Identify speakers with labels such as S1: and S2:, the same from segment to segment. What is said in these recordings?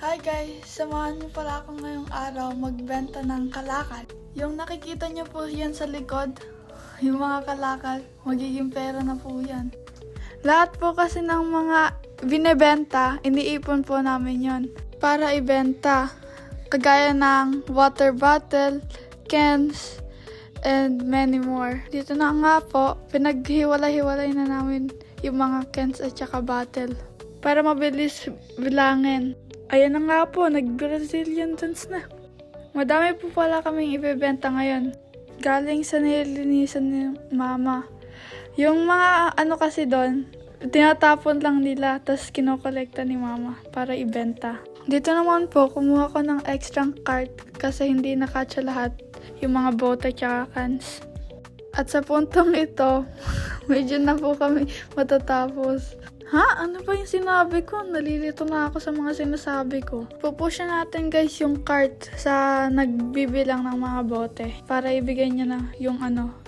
S1: Hi guys! Samahan niyo pala ako ngayong araw magbenta ng kalakal. Yung nakikita niyo po yan sa likod, yung mga kalakal, magiging pera na po yan. Lahat po kasi ng mga binebenta, iniipon po namin yon para ibenta. Kagaya ng water bottle, cans, and many more. Dito na nga po, pinaghiwalay-hiwalay na namin yung mga cans at saka bottle para mabilis bilangin. Ayan na nga po, nag-Brazilian dance na. Madami po pala kaming ibebenta ngayon. Galing sa nilinisan ni Mama. Yung mga kasi doon, tinatapon lang nila, tapos kinokolekta ni Mama para ibenta. Dito naman po, kumuha ko ng extra cart kasi hindi nakatsa lahat yung mga bote tsaka cans. At sa puntong ito, medyo na po kami matatapos. Ha? Ano ba yung sinabi ko? Nalilito na ako sa mga sinasabi ko. Pupusya natin guys yung cart sa nagbibilang ng mga bote para ibigay niya na yung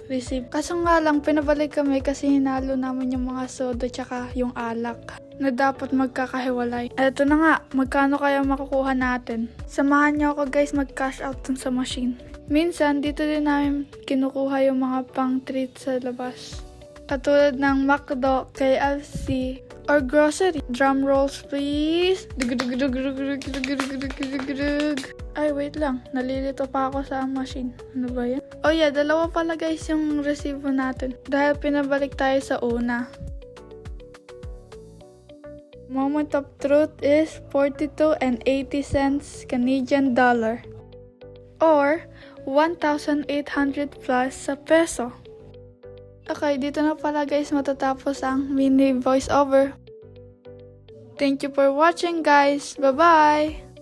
S1: receipt. Kaso nga lang, pinabalik kami kasi hinalo namin yung mga soda tsaka yung alak na dapat magkakahiwalay. Eto na nga, magkano kaya makukuha natin? Samahan niyo ako guys mag-cash out dun sa machine. Minsan, dito din namin kinukuha yung mga pang-treat sa labas. Katulad ng McDo, KFC, or grocery. Drum rolls please. Ay, wait lang. Nalilito pa ako sa machine. Ano ba yan? Oh yeah, dalawa pala guys yung resibo natin. Dahil pinabalik tayo sa una. Moment of truth is 42 and 80 cents Canadian dollar. Or 1,800 plus sa peso. Okay, dito na pala guys matatapos ang mini voiceover. Thank you for watching guys. Bye-bye!